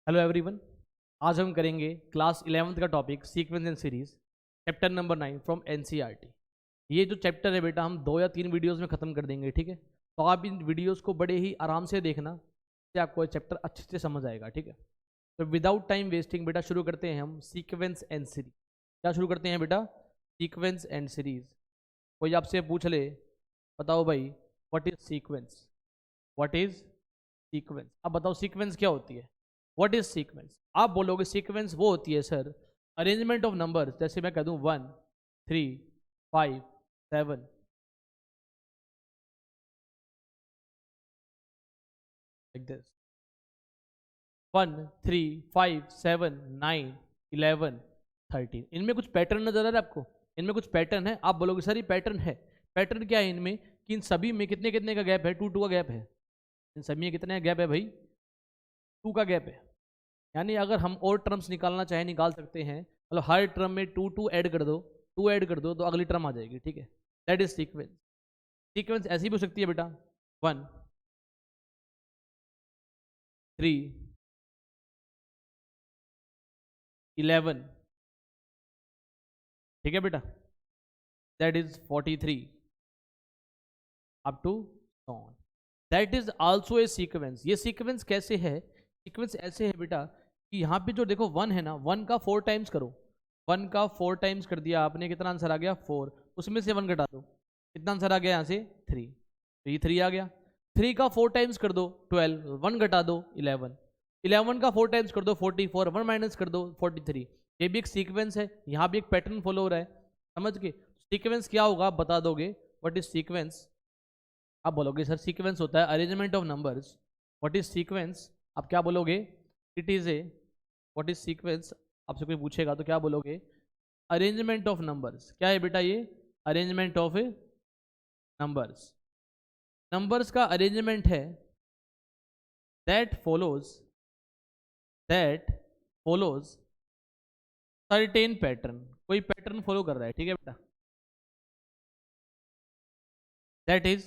Hello everyone. आज हम करेंगे क्लास 11th का topic sequence and series chapter number 9 from NCERT. ये जो चैप्टर है बेटा हम 2 या 3 वीडियोस में ख़त्म कर देंगे, ठीक है। तो आप इन वीडियोस को बड़े ही आराम से देखना, इससे आपको ये चैप्टर अच्छे से समझ आएगा, ठीक है। तो विदाउट टाइम वेस्टिंग बेटा शुरू करते हैं हम सीक्वेंस एंड सीरीज। क्या शुरू करते हैं बेटा? Sequence and series. कोई आपसे पूछ ले, बताओ भाई what is sequence, what is sequence. अब बताओ सीक्वेंस क्या होती है, व्हाट इज सीक्वेंस। आप बोलोगे सीक्वेंस वो होती है सर अरेंजमेंट ऑफ नंबर्स। जैसे मैं कह दूं 1 3 5 7, लाइक दिस 1 3 5 7 9 11 13। इनमें कुछ पैटर्न नजर आ रहा है आपको? इनमें कुछ पैटर्न है। आप बोलोगे सर ये पैटर्न है। पैटर्न क्या है इनमें कि इन सभी में कितने कितने का गैप है? 2 2 का गैप है। इन सभी में कितने का गैप है भाई? 2 का गैप है। यानी अगर हम और टर्म्स निकालना चाहें निकाल सकते हैं। मतलब हर टर्म में 2 2 ऐड कर दो, 2 ऐड कर दो तो अगली टर्म आ जाएगी, ठीक है। That is sequence. सीक्वेंस ऐसी भी हो सकती है बेटा 1 3 11, ठीक है बेटा। That is 43 up to on. That is also a sequence. ये सीक्वेंस कैसे है? सीक्वेंस ऐसे है बेटा कि यहाँ पे जो देखो 1 है ना, 1 का 4 टाइम्स करो। 1 का 4 टाइम्स कर दिया आपने, कितना आंसर आ गया? 4। उसमें से 1 घटा दो, कितना आंसर आ गया यहाँ से? 3। तो ये 3 आ गया। 3 का 4 टाइम्स कर दो 12, 1 घटा दो 11। 11 का 4 टाइम्स कर दो 44, 1 माइनस कर दो 43। ये भी एक सीक्वेंस है, यहाँ भी एक पैटर्न फॉलो हो रहा है, समझ के। सीक्वेंस क्या होगा आप बता दोगे? What is sequence? आप बोलोगे सर सीक्वेंस होता है arrangement of numbers. What is sequence? आप क्या बोलोगे? It is a, what is sequence आपसे कोई पूछेगा तो क्या बोलोगे? Arrangement of numbers. क्या है बेटा ये? Arrangement of numbers. नंबर्स का अरेंजमेंट है that follows, that follows certain pattern. कोई पैटर्न फॉलो कर रहा है, ठीक है बेटा। दैट इज,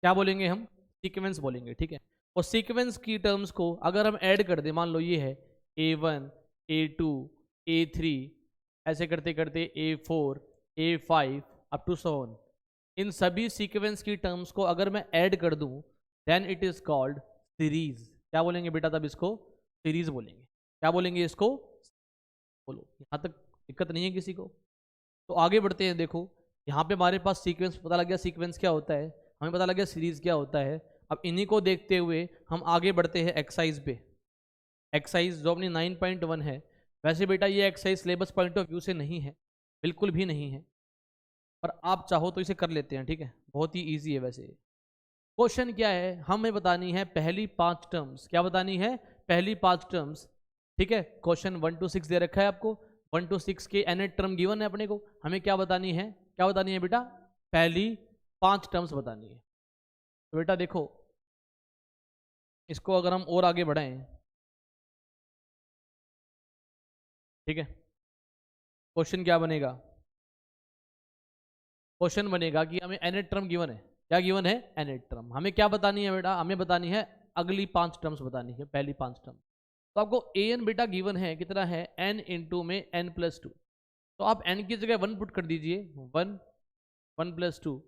क्या बोलेंगे हम? सीक्वेंस बोलेंगे, ठीक है। और सीक्वेंस की टर्म्स को अगर हम ऐड कर दें, मान लो ये है A1 A2 A3, ऐसे करते करते A4 A5 up to so on. इन सभी सीक्वेंस की टर्म्स को अगर मैं ऐड कर दूं then it is called series. क्या बोलेंगे बेटा तब इसको? सीरीज बोलेंगे। क्या बोलेंगे इसको? बोलो, यहाँ तक दिक्कत नहीं है किसी को? तो आगे बढ़ते हैं। देखो यहाँ पे हमारे पास सीक्वेंस पता लग गया, सीक्वेंस क्या होता है, हमें पता लग गया सीरीज क्या होता है। अब इन्हीं को देखते हुए हम आगे बढ़ते हैं एक्सरसाइज पे। एक्सरसाइज जो अपनी 9.1 है। वैसे बेटा ये exercise syllabus point of view से नहीं है, बिल्कुल भी नहीं है, पर आप चाहो तो इसे कर लेते हैं, ठीक है। बहुत ही ईजी है वैसे। क्वेश्चन क्या है? हमें बतानी है पहली 5 टर्म्स। क्या बतानी है? पहली 5 टर्म्स, ठीक है। क्वेश्चन 1 to 6 दे रखा है आपको। 1 to 6 के nth टर्म गिवन है अपने को। हमें क्या बतानी है? क्या बतानी है बेटा? पहली 5 टर्म्स बतानी है। तो बेटा देखो, इसको अगर हम और आगे बढ़ाएं, ठीक है। क्वेश्चन क्या बनेगा? क्वेश्चन बनेगा कि हमें nth टर्म गिवन है। क्या गिवन है? nth term. हमें क्या बतानी है बेटा? हमें बतानी है अगली 5 टर्म्स बतानी है, पहली 5 टर्म। तो आपको an बेटा गिवन है, कितना है? n इंटू में n+2। तो आप n की जगह 1 पुट कर दीजिए, 1 1+2,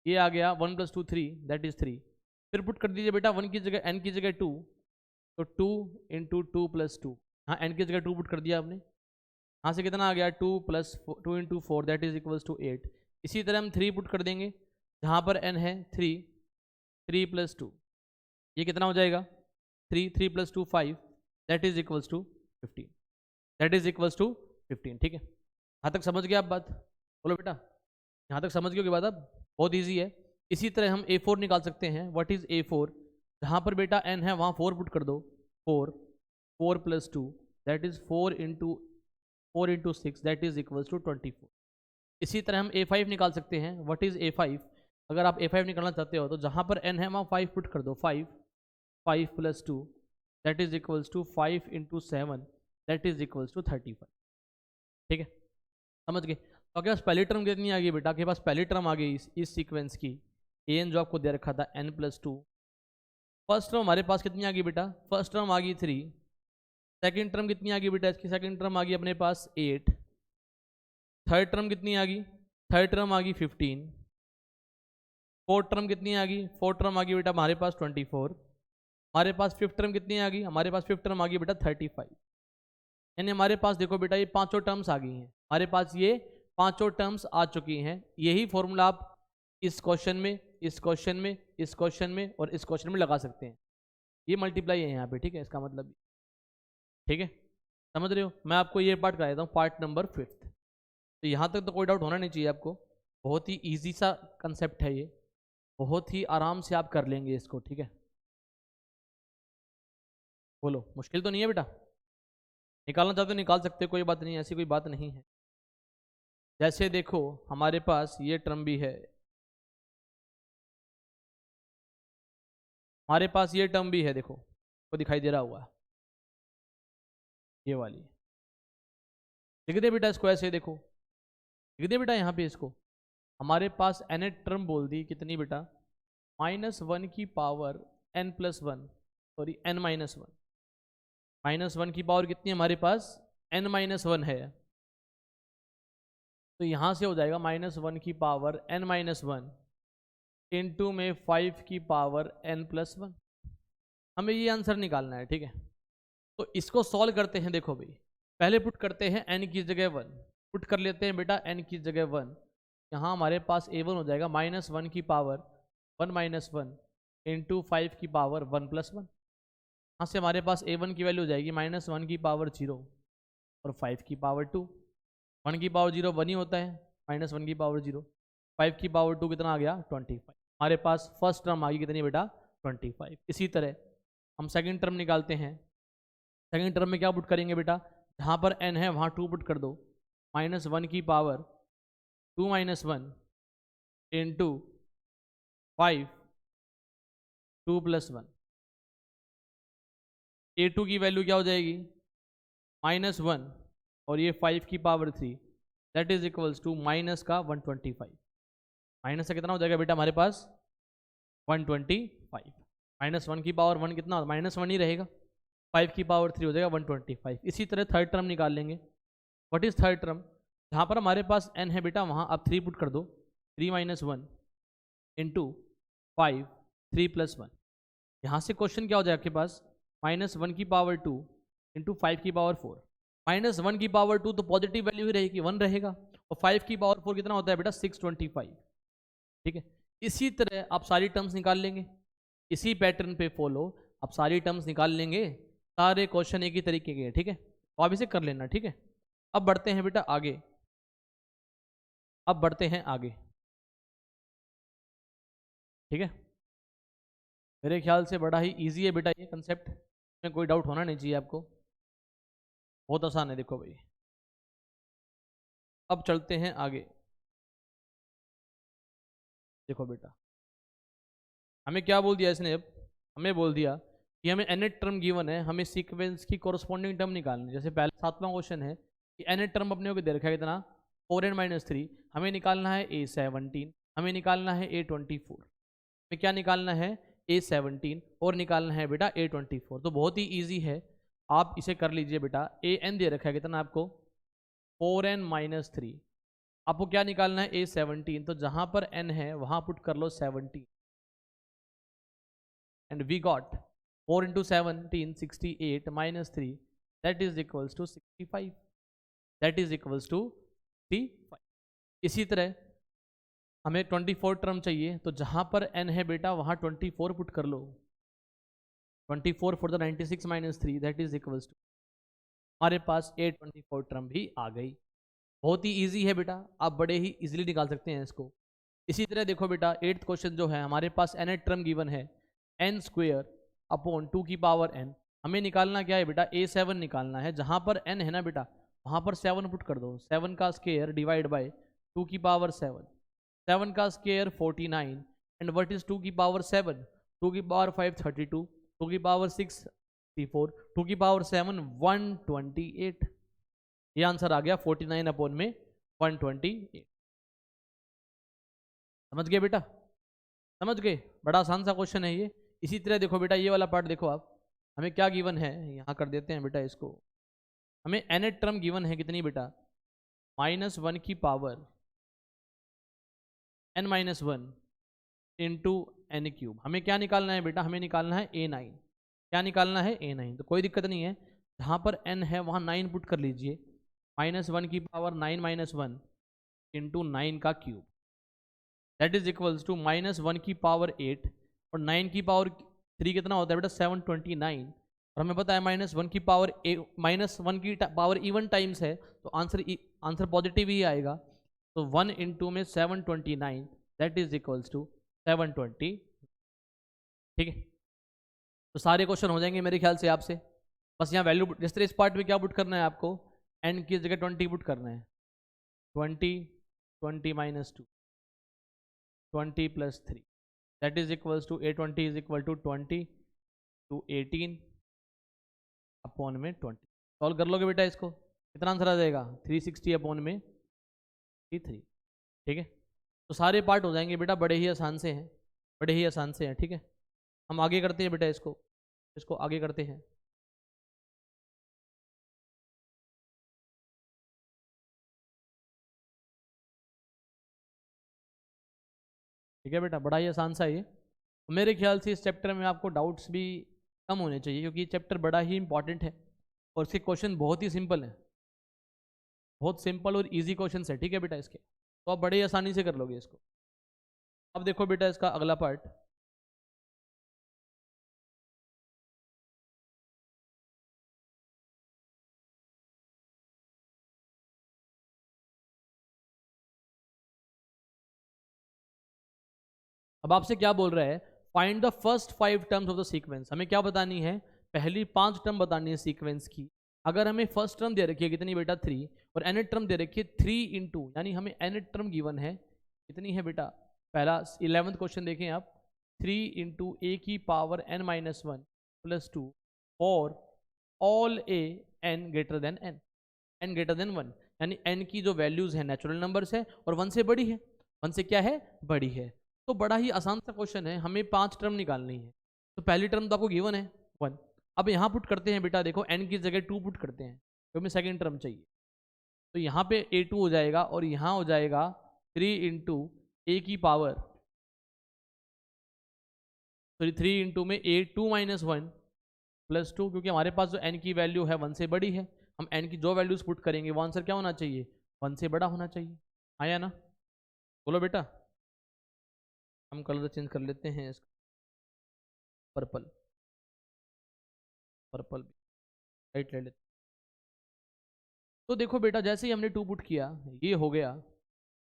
ये आ गया 1+2 3, दैट इज 3। फिर पुट कर दीजिए बेटा 1 की जगह n की जगह 2, तो 2 इंटू 2+2। हाँ n की जगह 2 पुट कर दिया आपने। यहाँ से कितना आ गया? 2 into 4 that is equals to 8। इसी तरह हम 3 पुट कर देंगे, जहाँ पर n है 3, 3+2, ये कितना हो जाएगा? 3 3+2 5, that is equals to 15, that is equals to 15, ठीक है। यहाँ तक समझ गया आप बात? बोलो बेटा, यहाँ तक समझ गए कि बात? अब बहुत ईजी है। इसी तरह हम A4 निकाल सकते हैं। What is A4? जहाँ पर बेटा n है वहाँ 4 पुट कर दो, 4 4+2 that is 4 into 6 that is equals to 24। इसी तरह हम A5 निकाल सकते हैं। What is A5? अगर आप A5 निकालना चाहते हो तो जहाँ पर n है वहाँ 5 पुट कर दो, 5 5+2 that is equals to 5 into 7 that is equals to 35, ठीक है। समझ गए? तो आपके पास पहली टर्म कितनी आ गई बेटा? आपके पास पहली टर्म आ गई इस सीक्वेंस की an जो आपको दे रखा था n+2 फर्स्ट टर्म हमारे पास कितनी आ गई बेटा, फर्स्ट टर्म आ गई 3, सेकंड टर्म कितनी आ गई बेटा, इसकी सेकंड टर्म आ गई अपने पास 8, थर्ड टर्म कितनी आ गई, थर्ड टर्म आ गई 15, फोर्थ टर्म कितनी आ गई, फोर्थ टर्म आ गई बेटा हमारे पास 24, हमारे पास फिफ्थ टर्म कितनी आ गई, हमारे पास फिफ्थ टर्म आ गई बेटा 35। यानी हमारे पास देखो बेटा ये पांचों टर्म्स आ गई हैं, हमारे पास ये पांचों टर्म्स आ चुकी हैं। यही फॉर्मूला आप इस क्वेश्चन में, इस क्वेश्चन में, इस क्वेश्चन में और इस क्वेश्चन में लगा सकते हैं। ये मल्टीप्लाई है यहाँ पे, ठीक है, इसका मतलब, ठीक है, समझ रहे हो। मैं आपको ये पार्ट करा देता हूँ, पार्ट नंबर 5। तो यहाँ तक तो कोई डाउट होना नहीं चाहिए आपको, बहुत ही ईजी सा कंसेप्ट है ये, बहुत ही आराम से आप कर लेंगे इसको, ठीक है। बोलो, मुश्किल तो नहीं है बेटा, निकालना चाहते हो निकाल सकते हो, कोई बात नहीं, ऐसी कोई बात नहीं है। जैसे देखो हमारे पास ये टर्म भी है, हमारे पास ये टर्म भी है, देखो को दिखाई दे रहा हुआ, ये वाली, लिख दे बेटा इसको ऐसे, देखो लिख दे बेटा यहाँ पे इसको। हमारे पास एन टर्म बोल दी कितनी बेटा, -1 की पावर n+1, सॉरी n-1, -1 की पावर कितनी है हमारे पास, n-1 है। तो यहाँ से हो जाएगा -1 की पावर n-1 इंटू में 5 की पावर n+1। हमें ये आंसर निकालना है, ठीक है। तो इसको सॉल्व करते हैं, देखो भाई, पहले पुट करते हैं n की जगह 1, पुट कर लेते हैं बेटा n की जगह 1। यहाँ हमारे पास a1 हो जाएगा -1 की पावर 1-1 इंटू 5 की पावर 1+1। यहाँ से हमारे पास a1 की वैल्यू हो जाएगी -1 की पावर 0 और 5 की पावर 2। 1 की पावर 0 1 ही होता है, -1 की पावर 0, 5 की पावर 2 कितना आ गया 25। हमारे पास फर्स्ट टर्म आ गई कितनी बेटा 25। इसी तरह हम सेकंड टर्म निकालते हैं। सेकंड टर्म में क्या पुट करेंगे बेटा, जहाँ पर n है वहाँ 2 पुट कर दो, -1 की पावर 2-1 इंटू 5 2+1। a2 की वैल्यू क्या हो जाएगी -1 और ये 5 की power 3, that is equals to minus का 125। माइनस से कितना हो जाएगा बेटा हमारे पास 125। -1 की पावर 1 कितना, -1 ही रहेगा, 5 की पावर 3 हो जाएगा 125। इसी तरह थर्ड टर्म निकाल लेंगे। व्हाट इज थर्ड टर्म, जहाँ पर हमारे पास n है बेटा वहाँ आप 3 पुट कर दो, 3-1 इंटू 5 3+1। यहाँ से क्वेश्चन क्या हो जाएगा आपके पास, -1 की पावर 2 इंटू 5 की पावर 4। -1 की पावर 2 तो पॉजिटिव वैल्यू ही रहेगी, 1 रहेगा, और 5 की पावर 4 कितना होता है बेटा 625, ठीक है। इसी तरह आप सारी टर्म्स निकाल लेंगे, इसी पैटर्न पे फॉलो आप सारी टर्म्स निकाल लेंगे। सारे क्वेश्चन एक ही तरीके के हैं, ठीक है, तो आप इसे कर लेना, ठीक है। अब बढ़ते हैं बेटा आगे, अब बढ़ते हैं आगे, ठीक है। मेरे ख्याल से बड़ा ही इजी है बेटा ये कंसेप्ट, में कोई डाउट होना नहीं चाहिए आपको, बहुत आसान है। देखो भाई, अब चलते हैं आगे। देखो बेटा, हमें क्या बोल दिया इसने, अब हमें बोल दिया कि हमें nth टर्म गिवन है, हमें सीक्वेंस की कोरस्पॉन्डिंग टर्म निकालनी है। जैसे पहले 7वां क्वेश्चन है कि nth टर्म अपने को दे रखा है कितना 4n-3, हमें निकालना है a17, हमें निकालना है a24, हमें क्या निकालना है a17 और निकालना है बेटा a24। तो बहुत ही ईजी है, आप इसे कर लीजिए बेटा। an दे रखा है कितना आपको 4n-3, आपको क्या निकालना है a17, तो जहां पर n है वहां पुट कर लो 17 and we got 4 into 17 68 minus 3 that is equals to 65, that is equals to 65। इसी तरह हमें 24 टर्म चाहिए, तो जहां पर n है बेटा वहां 24 पुट कर लो, 24 for the 96 minus 3 that is equals to, हमारे पास a24 टर्म भी आ गई। बहुत ही इजी है बेटा, आप बड़े ही इजीली निकाल सकते हैं इसको। इसी तरह देखो बेटा 8th क्वेश्चन जो है, हमारे पास nth टर्म गिवन है n² अपॉन 2 की पावर n। हमें निकालना क्या है बेटा a7 निकालना है, जहां पर n है ना बेटा वहां पर 7 पुट कर दो, 7 का स्क्वायर डिवाइड बाय 2 की पावर 7, 7 का स्क्वायर 49 एंड व्हाट इज 2 की पावर 7, 2 की पावर 5 32, 2 की पावर 6 64, 2 की पावर 7 128। ये आंसर आ गया 49 अपॉन में 128। समझ गए बेटा, समझ गए, बड़ा आसान सा क्वेश्चन है ये, इसी तरह देखो बेटा ये वाला पार्ट देखो आप, हमें क्या गिवन है, यहाँ कर देते हैं बेटा इसको। हमें nth टर्म गिवन है कितनी बेटा, -1 की power n-1 into N cube. हमें क्या निकालना है बेटा, हमें निकालना है A9। क्या निकालना है, A9। तो कोई दिक्कत नहीं है, जहाँ पर n है वहाँ 9 पुट कर लीजिए, -1 की पावर 9-1 इंटू 9 का cube, that is equals to -1 की पावर 8 और 9 की पावर 3 कितना होता है बेटा 729। और हमें पता है -1 की पावर -1 की पावर इवन टाइम्स है, तो आंसर पॉजिटिव ही आएगा। तो 1 इंटू में 729 दैट इज इक्वल्स टू 720। ठीक है, तो सारे क्वेश्चन हो जाएंगे मेरे ख्याल से आपसे। बस यहाँ वैल्यू जिस तरह इस पार्ट में क्या पुट करना है आपको, n की जगह 20 पुट करना है, 20 20 minus 2 20 plus 3 that is equals to A20 is equal to 20 to 18 upon में 20। सॉल्व कर लोगे बेटा इसको, कितना आंसर आ जाएगा 360 अपॉन में 3। ठीक है, तो सारे पार्ट हो जाएंगे बेटा, बड़े ही आसान से हैं, बड़े ही आसान से हैं। ठीक है, हम आगे करते हैं बेटा इसको, इसको आगे करते हैं। ठीक है बेटा, बड़ा ही आसान सा है ये। मेरे ख्याल से इस चैप्टर में आपको डाउट्स भी कम होने चाहिए, क्योंकि ये चैप्टर बड़ा ही इंपॉर्टेंट है और इसके क्वेश्चन बहुत ही सिंपल हैं, बहुत सिंपल और इजी क्वेश्चन है। ठीक है बेटा, इसके तो आप बड़े ही आसानी से कर लोगे इसको। अब देखो बेटा इसका अगला पार्ट, अब आपसे क्या बोल रहा है, find the first 5 terms of the sequence. हमें क्या बतानी है, पहली 5 टर्म बतानी है सीक्वेंस की। अगर हमें फर्स्ट टर्म दे रखी है कितनी बेटा 3, और एन टर्म दे रखी है 3 इंटू, यानी हमें एन टर्म गिवन है कितनी है बेटा, पहला 11th क्वेश्चन देखें आप, 3 इंटू ए की पावर n-1 प्लस 2 और all A N greater than N greater than 1, यानी एन की जो वैल्यूज है नेचुरल नंबर्स है और 1 से बड़ी है, 1 से क्या है, बड़ी है। तो बड़ा ही आसान सा क्वेश्चन है, हमें 5 टर्म निकालनी है। तो पहली टर्म तो आपको गिवन है 1। अब यहाँ पुट करते हैं बेटा, देखो n की जगह 2 पुट करते हैं, तो हमें सेकेंड टर्म चाहिए। तो यहाँ पे A2 हो जाएगा और यहाँ हो जाएगा 3 इंटू ए की पावर, सॉरी 3 इंटू में A2-1 प्लस 2, क्योंकि हमारे पास जो n की वैल्यू है 1 से बड़ी है, हम n की जो वैल्यूज पुट करेंगे वो आंसर क्या होना चाहिए, 1 से बड़ा होना चाहिए। आया ना, बोलो बेटा। हम कलर चेंज कर लेते हैं इसका, पर्पल, पर्पल राइट ले लेते। तो देखो बेटा जैसे ही हमने 2 पुट किया, ये हो गया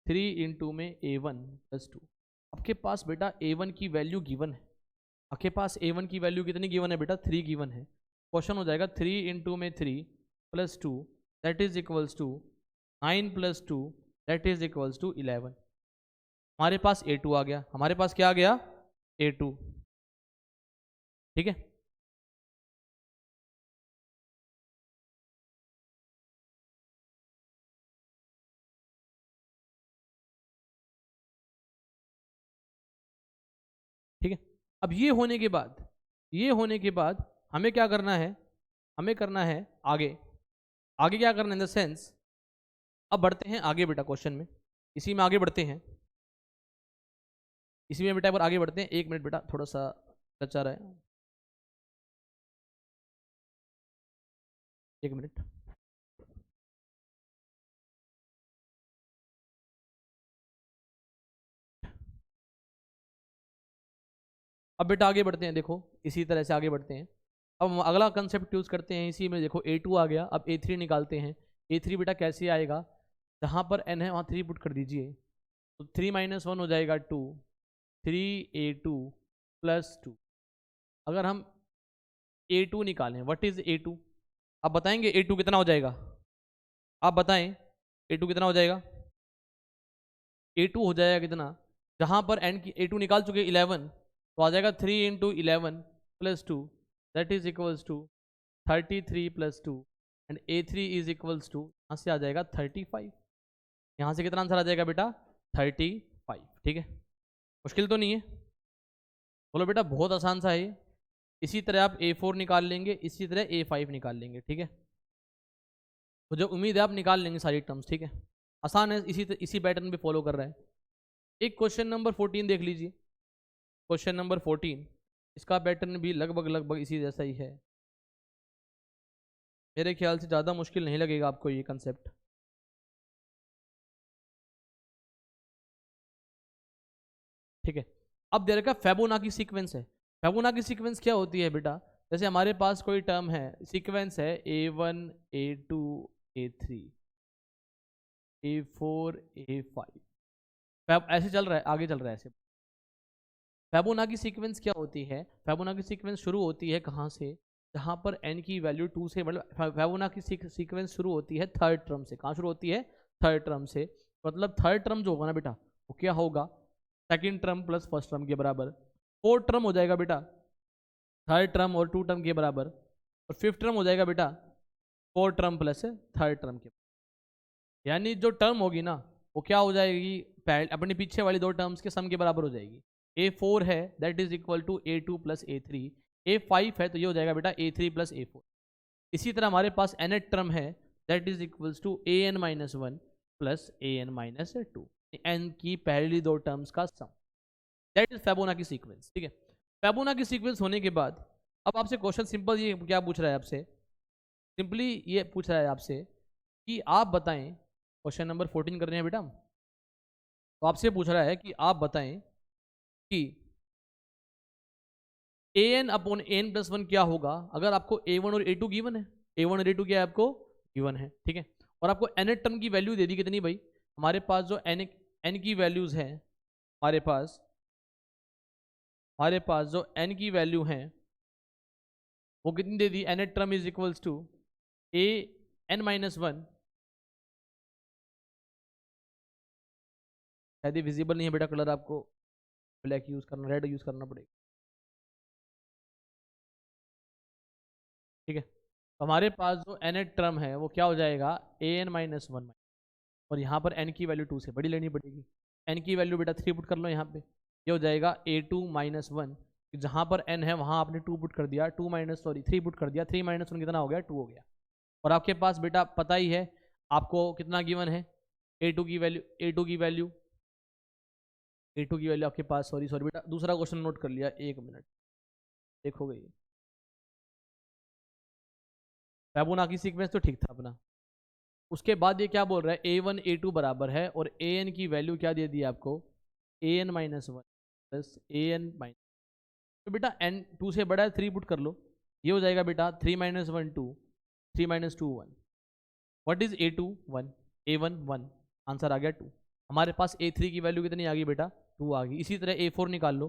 3 इंटू में A1 प्लस 2। आपके पास बेटा A1 की वैल्यू गिवन है, आपके पास A1 की वैल्यू कितनी गिवन है बेटा, 3 गिवन है। क्वेश्चन हो जाएगा 3 इंटू में 3 plus 2 that is equals to 9 plus 2 that is equals to 11। हमारे पास A2 आ गया, हमारे पास क्या आ गया, A2। ठीक है, ठीक है। अब ये होने के बाद, ये होने के बाद हमें क्या करना है, हमें करना है आगे, आगे क्या करना है इन द सेंस, अब बढ़ते हैं आगे बेटा क्वेश्चन में, इसी में आगे बढ़ते हैं, इसी में बेटा एक बार आगे बढ़ते हैं। 1 मिनट बेटा, थोड़ा सा टच आ रहा है, 1 मिनट। अब बेटा आगे बढ़ते हैं, देखो इसी तरह से आगे बढ़ते हैं। अब हम अगला कंसेप्ट यूज करते हैं, इसी में देखो A2 आ गया, अब A3 निकालते हैं। A3 बेटा कैसे आएगा, जहाँ पर n है वहाँ 3 पुट कर दीजिए, तो 3-1 हो जाएगा 2, 3A2 प्लस 2। अगर हम A2 निकालें, व्हाट इज A2, आप बताएंगे A2 कितना हो जाएगा, आप बताएं A2 कितना हो जाएगा। A2 हो जाएगा कितना, जहाँ पर n की A2 निकाल चुके 11, तो आ जाएगा 3 into 11 plus 2 that is equals to 33 plus 2 and A3 is equals to, यहाँ से आ जाएगा 35। यहाँ से कितना आंसर आ जाएगा बेटा, 35। ठीक है, मुश्किल तो नहीं है। बोलो बेटा, बहुत आसान सा है ये। इसी तरह आप A4 निकाल लेंगे, इसी तरह A5 निकाल लेंगे, ठीक है। मुझे उम्मीद है आप निकाल लेंगे सारी टर्म्स, ठीक है। आसान है, इसी पैटर्न पे फॉलो कर रहा है। एक क्वेश्चन नंबर 14 देख लीजिए। क्वेश्चन नंबर 14, इसका पैटर्न भी लगभग लगभग इसी जैसा ही है। मेरे ख्याल से ज़्यादा मुश्किल नहीं लगेगा आपको ये कंसेप्ट, ठीक है। अब दे रखा फेबोनाची सीक्वेंस है। फेबोनाची सीक्वेंस क्या होती है बेटा? जैसे हमारे पास कोई टर्म है, सीक्वेंस है A1 A2 A3 A4 A5, ऐसे चल रहा है, आगे चल रहा है ऐसे। फेबोनाची सीक्वेंस क्या होती है? फेबोनाची सीक्वेंस शुरू होती है कहाँ से? जहाँ पर n की वैल्यू 2 से, मतलब फेबोनाची सीक्वेंस शुरू होती है थर्ड टर्म से। कहाँ शुरू होती है? थर्ड टर्म से। मतलब थर्ड टर्म जो होगा ना बेटा, वो क्या होगा? Second term plus first term के बराबर। फोर्थ टर्म हो जाएगा बेटा थर्ड टर्म और टू टर्म के बराबर। और फिफ्थ टर्म हो जाएगा बेटा fourth term plus third term के। यानी जो टर्म होगी ना, वो क्या हो जाएगी? अपने पीछे वाली दो टर्म्स के सम के बराबर हो जाएगी। A4 है, that is equal to A2 plus A3। A5 है तो ये हो जाएगा बेटा A3 प्लस A4। इसी तरह हमारे पास nth टर्म है, that is equals to an minus one plus an minus two. n की पहली दो टर्म्स का sum, that is Fibonacci sequence, ठीक है। फेबोनाची सीक्वेंस होने के बाद अब आपसे क्वेश्चन सिंपल ये क्या पूछ रहा है आपसे? सिंपली ये पूछ रहा है आपसे कि आप बताएं, क्वेश्चन नंबर 14 कर रहे हैं बेटा हम। तो आपसे पूछ रहा है कि आप बताएं कि an upon an plus one क्या होगा अगर आपको A1 और A2 गिवन है। A1 और A2 क्या है आपको? गिवन है, ठीक है। और आपको nth टर्म की वैल्यू दे दी कितनी भाई? हमारे पास जो n की वैल्यूज हैं, हमारे पास जो n की वैल्यू हैं वो कितनी दे दी? nth term is equals to an minus one. शायद ये विजिबल नहीं है बेटा कलर, आपको ब्लैक यूज करना, रेड यूज करना पड़ेगा, ठीक है। तो हमारे पास जो nth टर्म है वो क्या हो जाएगा? an minus one. और यहाँ पर n की वैल्यू 2 से बड़ी लेनी पड़ेगी। n की वैल्यू बेटा 3 पुट कर लो यहाँ पे, ये हो जाएगा A2 माइनस वन। जहाँ पर n है वहाँ आपने 2 पुट कर दिया, 3 पुट कर दिया, 3 माइनस वन कितना हो गया? 2 हो गया। और आपके पास बेटा पता ही है आपको कितना गिवन है? A2 की वैल्यू, आपके पास, सॉरी सॉरी बेटा, दूसरा क्वेश्चन नोट कर लिया, एक मिनट देखोगे ये। फेबोनाची सीक्वेंस तो ठीक था अपना। उसके बाद ये क्या बोल रहा है? A1 A2 बराबर है और an की वैल्यू क्या दे दी आपको? an minus one plus an minus, तो बेटा n 2 से बड़ा है, 3 पुट कर लो, ये हो जाएगा बेटा 3 minus one 2, 3 minus two 1। What is A2? 1, A1 1, answer आ गया 2। हमारे पास A3 की वैल्यू कितनी आ गई बेटा? 2 आ गई। इसी तरह A4 निकाल लो,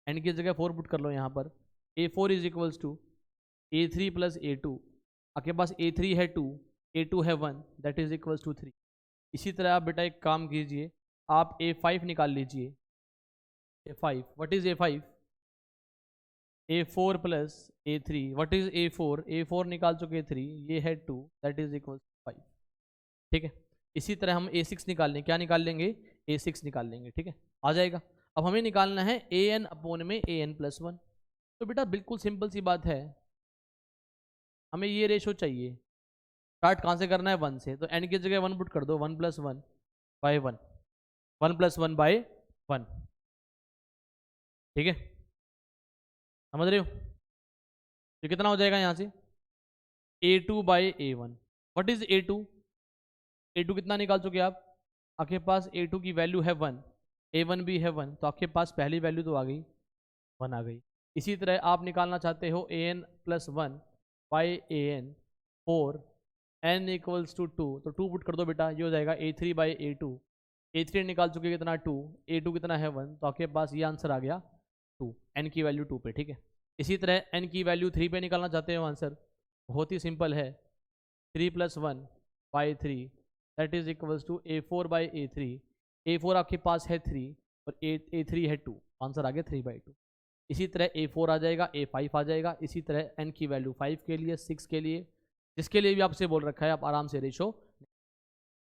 n की जगह 4 पुट कर लो यहाँ पर। A4 is equals to A3 plus A2। आपके पास A3 है 2, A2 है 1, दैट इज इक्वल्स टू 3। इसी तरह आप बेटा एक काम कीजिए, आप A5 निकाल लीजिए। A5, what is A5? A4 plus A3, what is A4? A4 निकाल चुके 3, ये है 2, दैट इज इक्वल 5, ठीक है। इसी तरह हम A6 निकाल लेंगे, क्या निकाल लेंगे? A6 निकाल लेंगे, ठीक है, आ जाएगा। अब हमें निकालना है an अपोन में an प्लस वन। तो बेटा बिल्कुल सिंपल सी बात है, हमें ये रेशो चाहिए। स्टार्ट कहाँ से करना है? 1 से, तो n की जगह 1 पुट कर दो, 1 plus one by one, 1 plus one by one, ठीक है, समझ रहे हो? तो कितना हो जाएगा यहाँ से? A2 by A1। What is A2? A2 कितना निकाल चुके आप? आपके पास A2 की वैल्यू है 1, A1 भी है 1, तो आपके पास पहली वैल्यू तो आ गई, 1 आ गई। इसी तरह आप निकालना चाहते हो an plus one by an 4, n equals to 2, तो 2 पुट कर दो बेटा, ये हो जाएगा A3 बाई A2। A3 निकाल चुके कितना? 2, A2 कितना है 1, तो आपके पास ये आंसर आ गया 2, n की वैल्यू 2 पे, ठीक है। इसी तरह n की वैल्यू 3 पे निकालना चाहते हो आंसर, बहुत ही सिंपल है, 3 plus one by three, that is equals to A4 by A3। A4 आपके पास है 3 और A3 है 2, आंसर आ गया 3/2। इसी तरह A4 आ जाएगा, A5 आ जाएगा। इसी तरह n की वैल्यू 5 के लिए, 6 के लिए, जिसके लिए भी आपसे बोल रखा है आप आराम से रेशो।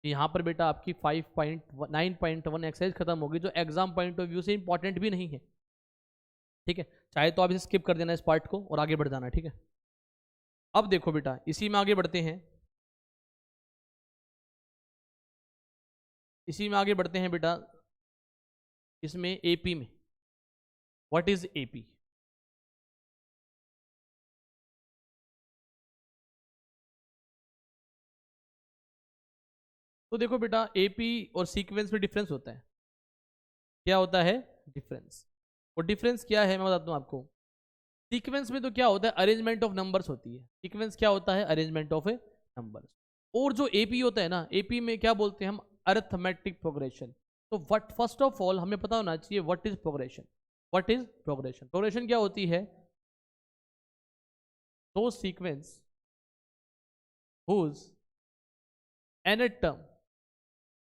यहाँ पर बेटा आपकी 5.9.1 एक्सरसाइज खत्म होगी, जो एग्जाम पॉइंट ऑफ व्यू से इंपॉर्टेंट भी नहीं है। ठीक है, चाहे तो आप इसे स्किप कर देना इस पार्ट को और आगे बढ़ जाना, ठीक है। अब देखो बेटा, इसी में आगे बढ़ते हैं, इसी में आगे बढ़ते हैं बेटा, इसमें एपी में। What is AP? तो देखो बेटा, एपी और सीक्वेंस में डिफरेंस होता है। क्या होता है? डिफरेंस। और डिफरेंस क्या है मैं बताता हूँ आपको। सीक्वेंस में तो क्या होता है, अरेंजमेंट ऑफ नंबर्स होती है। सीक्वेंस क्या होता है? Arrangement of A numbers. और जो एपी होता है ना, एपी में क्या बोलते हैं हम? Arithmetic progression. तो व्हाट, फर्स्ट ऑफ ऑल हमें पता होना चाहिए what is progression. What is progression? Progression क्या होती है? दो sequence whose nth term,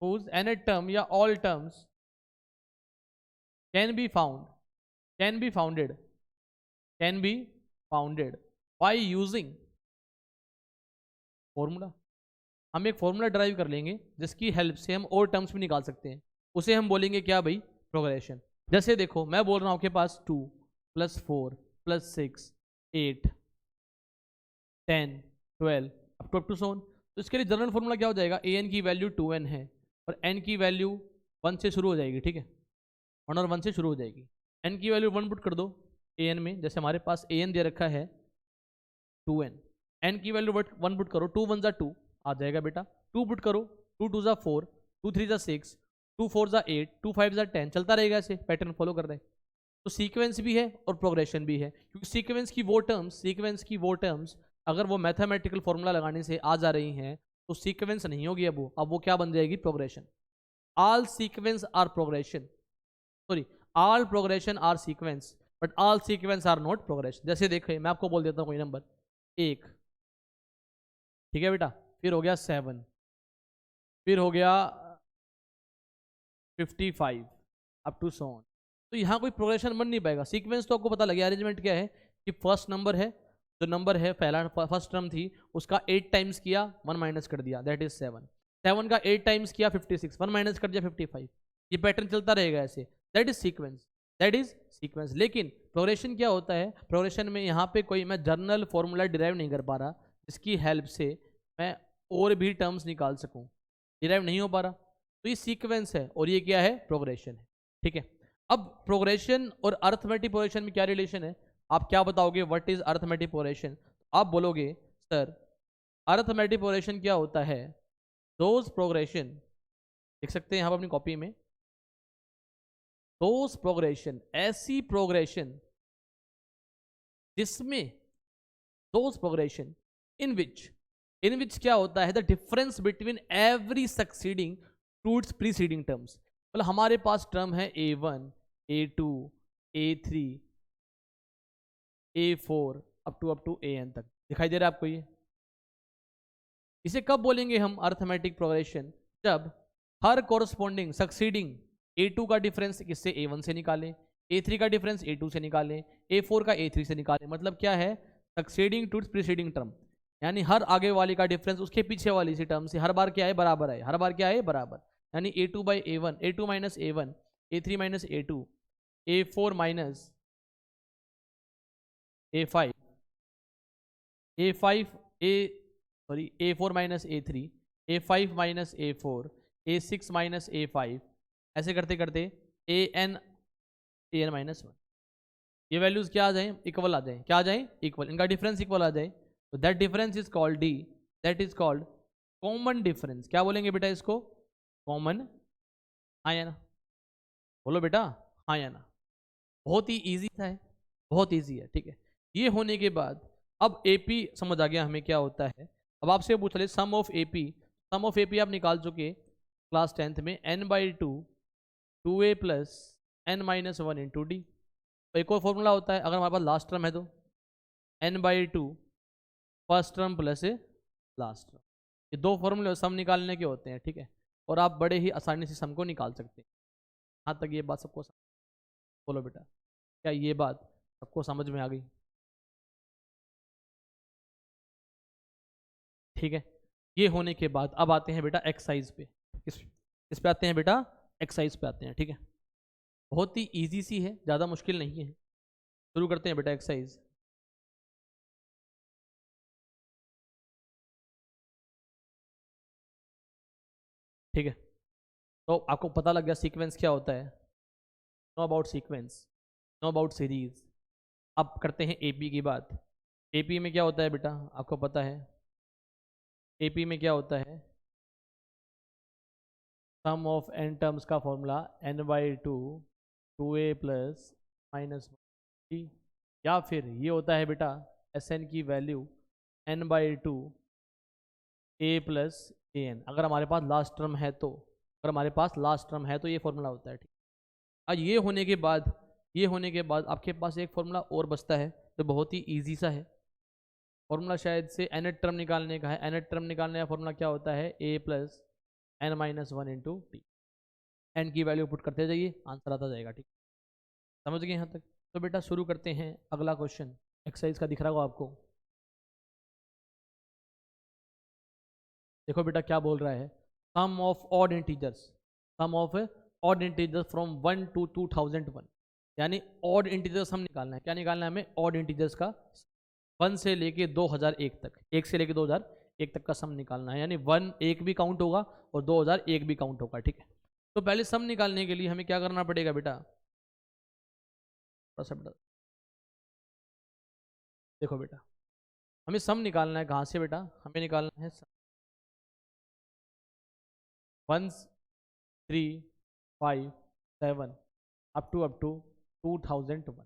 whose nth term या all terms can be found, can be founded, can be founded by using formula. हम एक फॉर्मूला ड्राइव कर लेंगे जिसकी हेल्प से हम और टर्म्स भी निकाल सकते हैं। उसे हम बोलेंगे क्या भाई? प्रोग्रेशन। जैसे देखो, मैं बोल रहा हूँ आपके पास 2 + 4 + 6 8 10 12 अप टू सोन। तो इसके लिए जनरल फॉर्मूला क्या हो जाएगा? ए एन की वैल्यू 2n है और n की वैल्यू 1 से शुरू हो जाएगी, ठीक है, 1 और 1 से शुरू हो जाएगी। n की वैल्यू 1 पुट कर दो ए एन में, जैसे हमारे पास ए एन दे रखा है 2n। n की वैल्यू 1 पुट करो, 2 1 2 आ जाएगा बेटा। 2 पुट करो, 2 2 4, 2 3 6, 2 4 8, 2 5 10, चलता रहेगा, ऐसे पैटर्न फॉलो कर रहे हैं। तो सीक्वेंस भी है और प्रोग्रेशन भी है, क्योंकि सीक्वेंस की वो टर्म्स, सीक्वेंस की वो टर्म्स अगर वो मैथमेटिकल फॉर्मूला लगाने से आ जा रही हैं तो सीक्वेंस नहीं होगी, अब वो क्या बन जाएगी? Progression. All sequence are progression, sorry, all progression are sequence, but all sequence are not progression. जैसे देखिए, मैं आपको बोल देता हूँ कोई नंबर 1, ठीक है बेटा, फिर हो गया 7, फिर हो गया 55 अप टू सो ऑन। तो यहाँ कोई प्रोग्रेशन बन नहीं पाएगा। सीक्वेंस तो आपको पता लगे, अरेंजमेंट क्या है कि फर्स्ट नंबर है, जो नंबर है पहला, फर्स्ट टर्म थी उसका 8 टाइम्स किया, 1 माइनस कर दिया, दैट इज 7। 7 का 8 टाइम्स किया 56, 1 माइनस कर दिया 55। ये पैटर्न चलता रहेगा ऐसे, that is sequence, that is sequence. लेकिन प्रोग्रेशन क्या होता है? प्रोग्रेशन में यहाँ पे कोई मैं जर्नल फॉर्मूला डिराइव नहीं कर पा रहा जिसकी हेल्प से मैं और भी टर्म्स निकाल सकूँ, डिराइव नहीं हो पा रहा। तो ये सीक्वेंस है और ये क्या है? प्रोग्रेशन है, ठीक है। अब प्रोग्रेशन और अर्थमेटिक प्रोग्रेशन में क्या रिलेशन है? आप क्या बताओगे? What is arithmetic progression? आप बोलोगे सर अर्थमेटिक प्रोग्रेशन क्या होता है? दोज प्रोग्रेशन, लिख सकते हैं यहाँ पर अपनी कॉपी में, दोज प्रोग्रेशन, ऐसी प्रोग्रेशन जिसमें, दोज प्रोग्रेशन इन विच क्या होता है? The difference between every succeeding to its preceding terms. मतलब हमारे पास टर्म है A1 A2 A3 A4 up to AN तक, दिखाई दे रहा है आपको ये? इसे कब बोलेंगे हम अर्थमेटिक प्रोग्रेशन? जब हर कोरस्पॉन्डिंग सक्सीडिंग A2 का डिफरेंस किससे? A1 से निकालें, A3 का डिफरेंस A2 से निकालें, A4 का A3 से निकालें। मतलब क्या है? Succeeding to its preceding term, यानी हर आगे वाले का डिफरेंस उसके पीछे वाली सी टर्म से हर बार क्या है? बराबर है, हर बार क्या है? बराबर। यानी A2 by A1, A2 minus A1, A3 minus A2, A4 minus A5, A5 A sorry A4 minus A3, A5 minus A4, A6 minus A5, ऐसे करते करते AN माइनस 1। ये वैल्यूज क्या आ जाए? इक्वल आ जाए। क्या आ जाए? इक्वल। इनका डिफरेंस इक्वल आ जाए तो that difference is called D, that is called common difference. क्या बोलेंगे बेटा इसको? कॉमन। हाँ या ना? बोलो बेटा, हाँ या ना? बहुत ही ईजी था है, बहुत ईजी है, ठीक है। ये होने के बाद अब एपी समझ आ गया हमें क्या होता है। अब आपसे पूछ ले sum of AP, sum of AP आप निकाल चुके क्लास 10th में, n/2 2a plus n-1 into D. तो एक और फॉर्मूला होता है अगर हमारे पास लास्ट टर्म है तो n/2 first term plus last term. ये दो फॉर्मूले सम निकालने के होते हैं, ठीक है, और आप बड़े ही आसानी से सम को निकाल सकते हैं। यहाँ तक ये बात सबको बोलो बेटा, क्या ये बात सबको समझ में आ गई? ठीक है। ये होने के बाद अब आते हैं बेटा एक्सरसाइज पे। किस पे आते हैं बेटा? एक्सरसाइज पे आते हैं, ठीक है। बहुत ही इजी सी है, ज़्यादा मुश्किल नहीं है। शुरू करते हैं बेटा एक्सरसाइज। ठीक है, तो आपको पता लग गया सीक्वेंस क्या होता है। Know about sequence, know about series. अब करते हैं एपी की बात। एपी में क्या होता है बेटा, आपको पता है एपी में क्या होता है। सम ऑफ एन टर्म्स का फॉर्मूला n/2 2a प्लस -1, या फिर ये होता है बेटा एस एन की value n/2 a plus A N, अगर हमारे पास लास्ट टर्म है तो, अगर हमारे पास लास्ट टर्म है तो ये फॉर्मूला होता है। ठीक, आज ये होने के बाद आपके पास एक फॉर्मूला और बचता है जो बहुत ही ईजी सा है। फॉर्मूला शायद से nth टर्म निकालने का है। nth टर्म निकालने का फॉर्मूला क्या होता है, a plus n-1 into T. N की वैल्यू पुट करते जाइए, आंसर आता जाएगा। ठीक, समझ गए यहाँ तक। तो बेटा शुरू करते हैं अगला क्वेश्चन, एक्सरसाइज का दिख रहा होगा आपको। देखो बेटा क्या बोल रहा है, sum of odd integers, sum of odd integers from 1 to 2001, यानी ऑड इंटीजर्स हम निकालना है। क्या निकालना है हमें, ऑड इंटीजर्स का 1 से लेके 2001 तक, 1 से लेके 2001 तक का सम निकालना है, यानी 1 1 भी काउंट होगा और 2001 भी काउंट होगा। ठीक है, तो पहले सम निकालने के लिए हमें क्या करना पड़ेगा बेटा, थोड़ा सा बेटा देखो बेटा, हमें सम निकालना है कहाँ से बेटा, हमें निकालना है 1 3 5 7 अप टू 2001।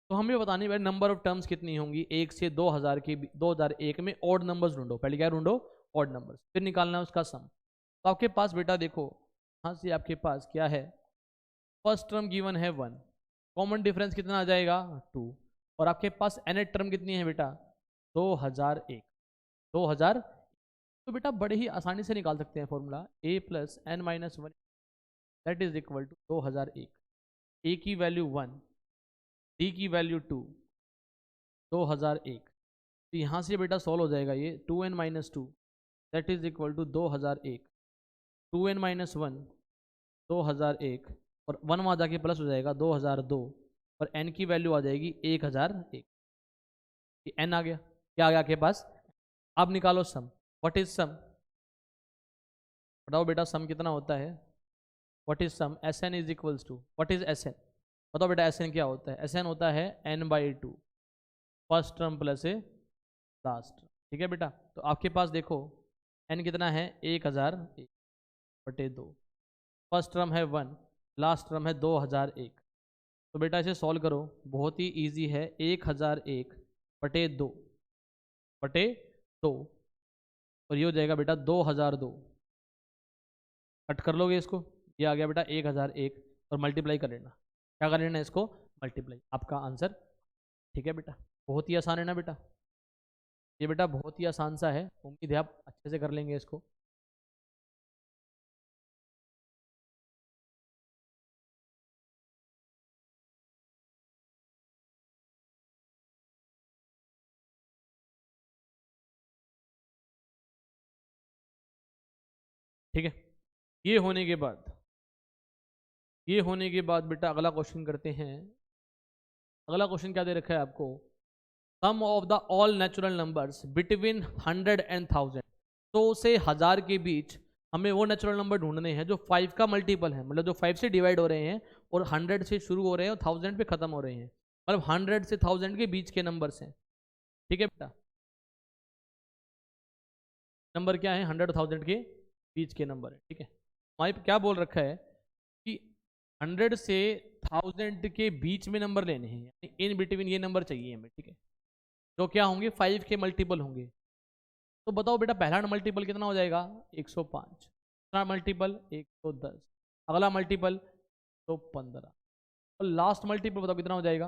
तो हमें बतानी है नंबर ऑफ टर्म्स कितनी होंगी 1 से 2000 के 2001 में। ऑड नंबर्स ढूंढो, पहले क्या ढूंढो, ऑड नंबर्स, फिर निकालना है उसका सम। तो आपके पास बेटा देखो यहाँ से आपके पास क्या है, फर्स्ट टर्म गिवन है 1, कॉमन डिफरेंस कितना आ जाएगा 2, और आपके पास nth टर्म कितनी है बेटा 2001। तो बेटा बड़े ही आसानी से निकाल सकते हैं formula, a plus n-1 that is equal to 2001। a की वैल्यू 1, d की वैल्यू 2, 2001। तो यहाँ से बेटा सॉल्व हो जाएगा ये 2n-2 that is equal to 2001, 2n-1 2001, और 1 वहाँ जाके प्लस हो जाएगा 2002, और n की वैल्यू आ जाएगी 1001। n आ गया, क्या आ गया आपके पास। अब निकालो सम, व्हाट इज सम, बताओ बेटा सम कितना होता है, what is sum, S N is equals to, what is S N, बताओ बेटा एस एन क्या होता है, एस एन होता है n/2 फर्स्ट टर्म प्लस ए लास्ट। ठीक है बेटा, तो आपके पास देखो n कितना है 1001/2, फर्स्ट टर्म है 1, लास्ट टर्म है 2001। तो बेटा इसे सॉल्व करो, बहुत ही इजी है, 1001/2 बटे 2, और ये हो जाएगा बेटा 2002, कट कर लोगे इसको, ये आ गया बेटा 1001, और मल्टीप्लाई कर लेना, क्या कर लेना इसको, मल्टीप्लाई, आपका आंसर। ठीक है बेटा, बहुत ही आसान है ना बेटा, ये बेटा बहुत ही आसान सा है, उम्मीद है आप अच्छे से कर लेंगे इसको। ठीक है, ये होने के बाद, ये होने के बाद बेटा अगला क्वेश्चन करते हैं। अगला क्वेश्चन क्या दे रखा है आपको, sum of the all natural numbers between 100 and 1000, 100 से 1000 के बीच हमें वो नेचुरल नंबर ढूंढने हैं जो 5 का मल्टीपल है, मतलब जो 5 से डिवाइड हो रहे हैं और 100 से शुरू हो रहे हैं और 1000 पे खत्म हो रहे हैं, मतलब 100 से 1000 के बीच के नंबर्स हैं। ठीक है बेटा, नंबर क्या है 100 और 1000 के बीच के नंबर है। ठीक है, हमारे क्या बोल रखा है कि 100 से 1000 के बीच में नंबर लेने हैं, यानी इन बिटवीन ये नंबर चाहिए हमें। ठीक है, जो क्या होंगे 5 के मल्टीपल होंगे। तो बताओ बेटा पहला मल्टीपल कितना हो जाएगा 105, दूसरा मल्टीपल 110, अगला मल्टीपल 115, और लास्ट मल्टीपल बताओ कितना हो जाएगा।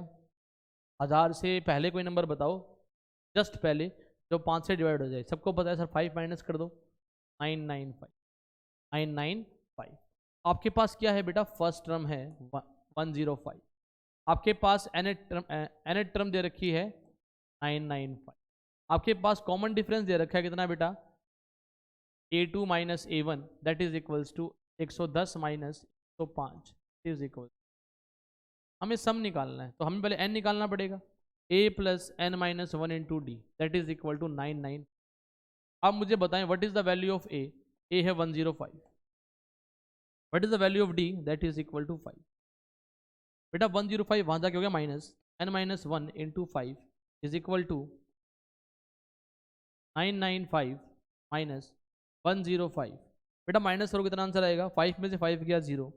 1000 से पहले कोई नंबर बताओ, जस्ट पहले जो 5 से डिवाइड हो जाए, सबको पता है सर 5 माइनस कर दो, 995, 995। आपके पास क्या है बेटा, फर्स्ट टर्म है 105, आपके पास एन टर्म दे रखी है 995, आपके पास कॉमन डिफरेंस दे रखा है कितना बेटा a2 minus a1 that is equals to 110 minus 105 is equal हमें सम निकालना है, तो हमें पहले n निकालना पड़ेगा। a plus N minus one into D that is equal to 99। अब मुझे बताएं what is the value of a है 105। What is the value of d that is equal to 5। बेटा 105 वहां जाके हो गया minus n minus one into 5 is equal to 995 minus 105। बेटा माइनस करो कितना आंसर आएगा, 5 में से 5 गया 0,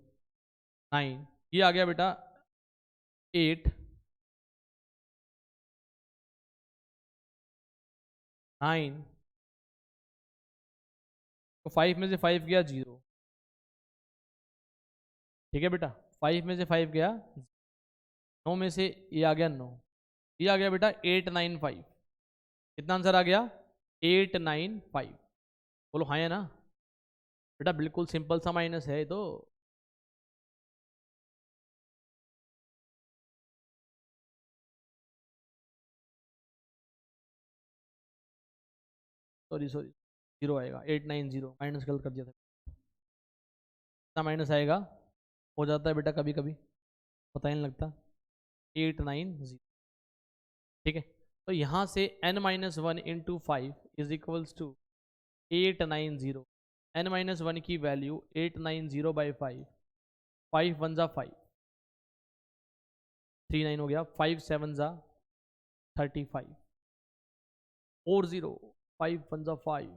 9, ये आ गया बेटा 8, 9, तो 5 में से 5 गया 0। ठीक है बेटा, 5 में से 5 गया, 9 में से ये आ गया 9, ये आ गया बेटा 895। कितना आंसर आ गया 895। बोलो हाँ है ना बेटा, बिल्कुल सिंपल सा माइनस है तो। सॉरी सॉरी, 0 आएगा, 890 माइनस गलत कर दिया था। कितना माइनस आएगा, हो जाता है बेटा कभी कभी, पता ही नहीं लगता। 890, ठीक है। तो यहाँ से n minus one into 5 is equals to 890। n minus one की वैल्यू 890 बाई 5, 5 वन जा 5, 39 हो गया, 5 7 जा 35, 40, 5 वन जा 5,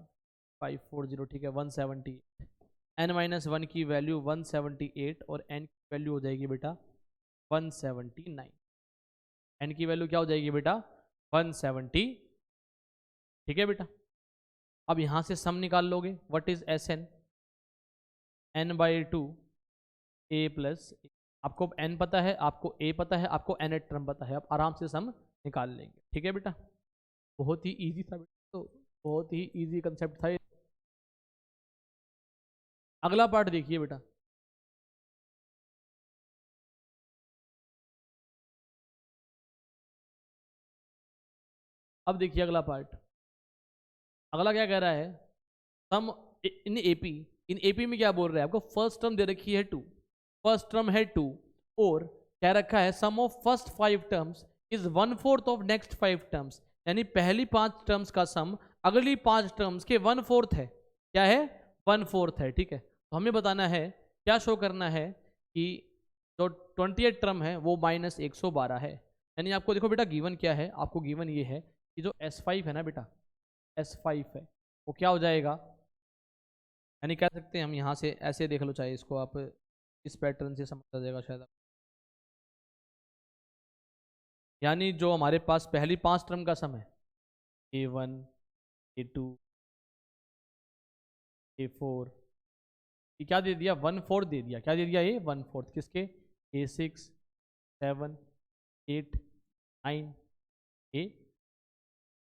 540, ठीक है 170। n माइनस वन की वैल्यू 178 और n की वैल्यू हो जाएगी बेटा 179। n की वैल्यू क्या हो जाएगी बेटा 170। ठीक है बेटा, अब यहां से सम निकाल लोगे। What is S N, n by two A plus, आपको n पता है, आपको a पता है, आपको n टर्म पता है, आप आराम से सम निकाल लेंगे। ठीक है बेटा, बहुत ही इजी था बेटा, तो बहुत ही इजी कंसेप्ट था ये। अगला पार्ट देखिए बेटा, अब देखिए अगला पार्ट। अगला क्या कह रहा है, सम इन एपी। इन एपी में क्या बोल रहा है, आपको फर्स्ट टर्म दे रखी है 2, फर्स्ट टर्म है 2, और क्या रखा है sum of first 5 terms is 1/4 of next 5 terms, यानी पहली 5 टर्म्स का सम अगली 5 टर्म्स के 1/4 है। क्या है 1/4 है। ठीक है, तो हमें बताना है, क्या शो करना है कि जो 28 टर्म है वो माइनस 112 है। यानी आपको देखो बेटा गिवन क्या है, आपको गिवन ये है कि जो S5 है ना बेटा, S5 है वो क्या हो जाएगा, यानी कह सकते हैं हम यहाँ से ऐसे देख लो, चाहे इसको आप इस पैटर्न से समझ आ जाएगा शायद। यानी जो हमारे पास पहली 5 टर्म का सम है A1 A2 A4, ये क्या दे दिया 1/4 दे दिया। क्या दे दिया ये 1/4 किसके, A6 7 8 9 A,